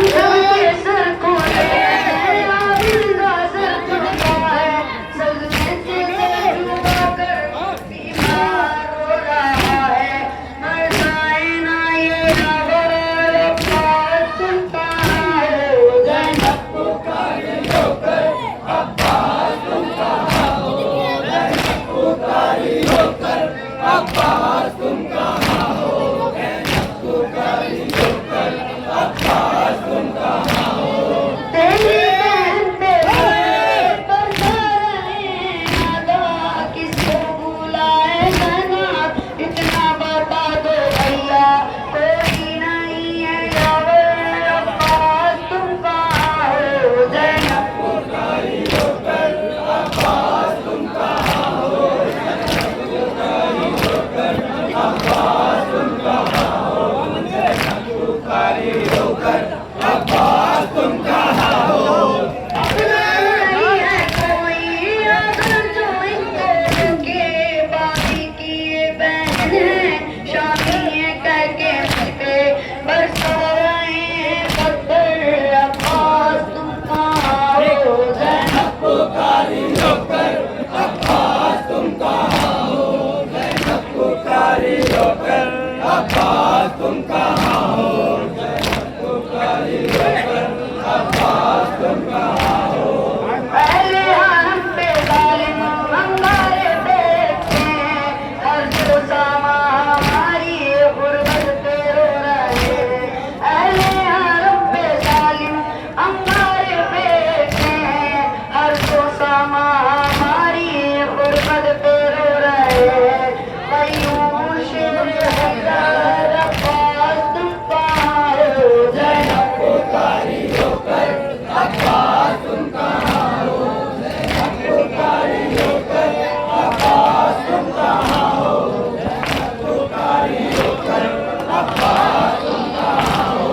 सबके सर खोले हैं, आबिद का सर झुका है, सजदे से डूबा कर बीमार हो रहा है। बरसाए ना ये खबर अब्बास तुम कहाँ हो, ज़ैनब पुकारी होकर अब्बास तुम कहाँ हो, ज़ैनब पुकारी होकर अब्बास तुम कहाँ हो, ज़ैनब पुकारी होकर अब्बास तुम कहाँ हो। तेरी बहन पे पर्दा रहे अदा, किसको बुलाए ज़ैनब, इतना बता दो भैया कोई नहीं है यावर, अब्बास तुम कहाँ हो, ज़ैनब पुकारी होकर अब्बास तुम कहाँ हो, ज़ैनब पुकारी होकर अब्बास तुम कहाँ हो, ज़ैनब पुकारी होकर अब्बास तुम कहाँ हो। अपना नहीं है कोई अगर जो इनको रोके, बाकी की ये बहन है शामी है कह के मुझ पे बरसा रहे हैं पत्थर, अब्बास तुम कहाँ हो, ज़ैनब पुकारी होकर अब्बास तुम कहाँ हो, ज़ैनब पुकारी होकर अब्बास तुम कहाँ हो, ज़ैनब पुकारी होकर अब्बास तुम कहाँ हो। पहले हरम पे जालिम अंगारे देखते हैं, हर जो सामा हमारी गुर्बत पे रो रहे हैं। पहले हरम पे जालिम अंगारे देखते हैं, हर जो सामा हमारी गुर्बत पे रो रहे हैं। कयूं शेर हैदर अब्बास तुम कहाँ हो, ज़ैनब पुकारी होकर अब्बास तुम कहाँ हो, ज़ैनब पुकारी होकर अब्बास तुम कहाँ हो, ज़ैनब पुकारी होकर अब्बास तुम कहाँ हो।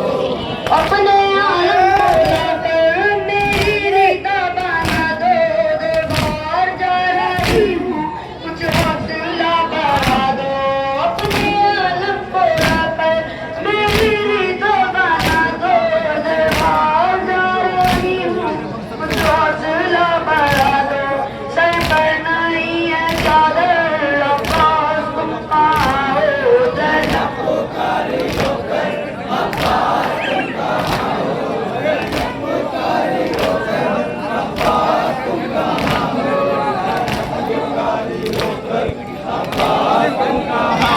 अपने आलम को लेकर मेरी रिदा बना दो, दरबार जा रही हूँ कुछ हौसला बढ़ा दो। अपने आलम को लेकर मेरी रिदा बना दो, दरबार जा रही हूँ कुछ हौसला बढ़ा दो। सर पर नहीं है चादर, अब्बास तुम कहाँ हो, ज़ैनब पुकारी होकर अब्बास तुम कहाँ हो, ज़ैनब पुकारी होकर अब्बास तुम कहाँ हो, ज़ैनब पुकारी होकर अब्बास तुम कहाँ